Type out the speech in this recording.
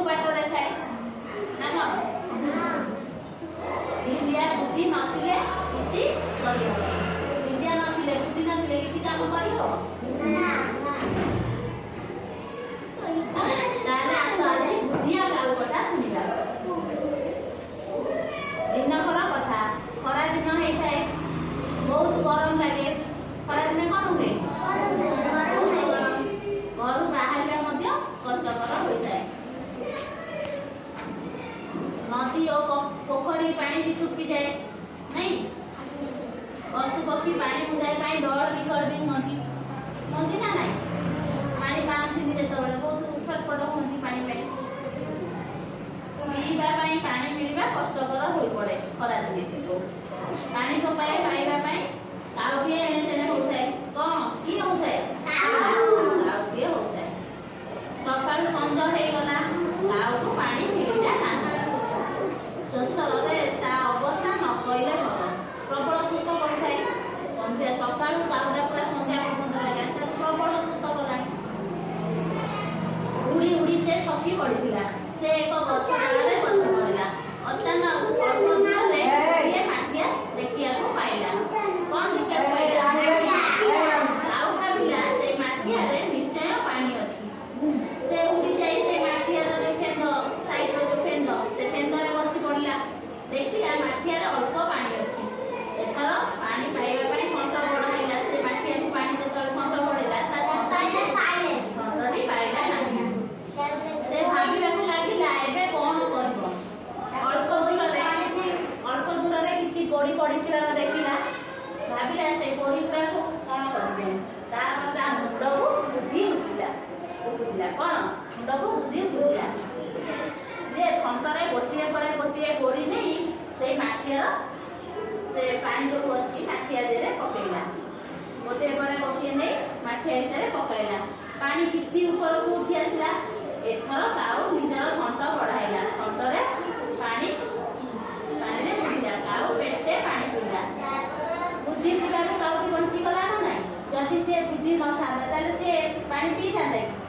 सबू बाट देखाए ना कौन विद्या बुद्धि नथिले किछि करि हो विद्या नथिले बुद्धि नथिले किछि काम करि हो तारे आस आज बुद्धिया गाल कथा सुनिबा दिन पर कथा खरा दिन हे थाए बहुत गरम लागे खरा दिन कोन हुए घर बाहर कष्टकर होता है नदी और पोखरी पानी भी सुखी जाए नहीं पशु पक्षी पानी बुझाई पाई दौड़ विकल भी नदी नदी ना नहीं पानी पाती जो बहुत छटपट होती पानी पीवा पानी मिलवा कष्टकर हो पड़े खरा दिन पानी पाए पाइबा काउटिए एने होता है कौन किए होता है काउटिए होता है सकाल संज हो गला काउको पानी मिलला ना शोष गले ता अवस्था न कहले भल प्रबल शोष करथाय संध्या सकाल काउरा पूरा संध्या पर्यंत लगा प्रबल शोष गला उड़ी उड़ी से ठकी पड़िथिला से एक गछ डालरे बसी पड़िला अचानक अल्प दूर रे ये माटिया देखिया को पाइला कोन देखिया पाइला काउ भाबिला से माटिया रे निश्चय पानी अछि से उड़ी जाई से माटिया रे फेंद साइड रे जो फेंद से फेंद रे बसी पड़िला देखिला माटिया रे अल्प पानी अछि एथर पानी पाइबा पई कंठ बढाइला से माटिया को पानी जेतले कंठ बढाइला ता कंठडी पाइला नाही से भाबिला को लागिला एबे कोन करबो अल्प दूर रे किछि गोड़ी पडिथिला देखिला भाबिला से गोड़ी पूरा को कोन करबे ता मुंड को बुद्धि उठिला कौन मुंड को बुद्धि उठिला से फंटरे गोटिए पर गोटिए गोड़ी नहीं से माटिया से पानी जो अछि माटिया देरे पकेइला गोटिए पर गोटिए नहीं माटिया देरे पकेइला पानी किछि ऊपर को उठी आसला एथर काउ निजर फंट बढ़ाइला फंटरे पानी पानी रे पीला काउ पेटे पानी पीला बुद्धि पिला काउ बंची गला ना नहीं जदि से बुद्धि न था ताले से पानी पी जाते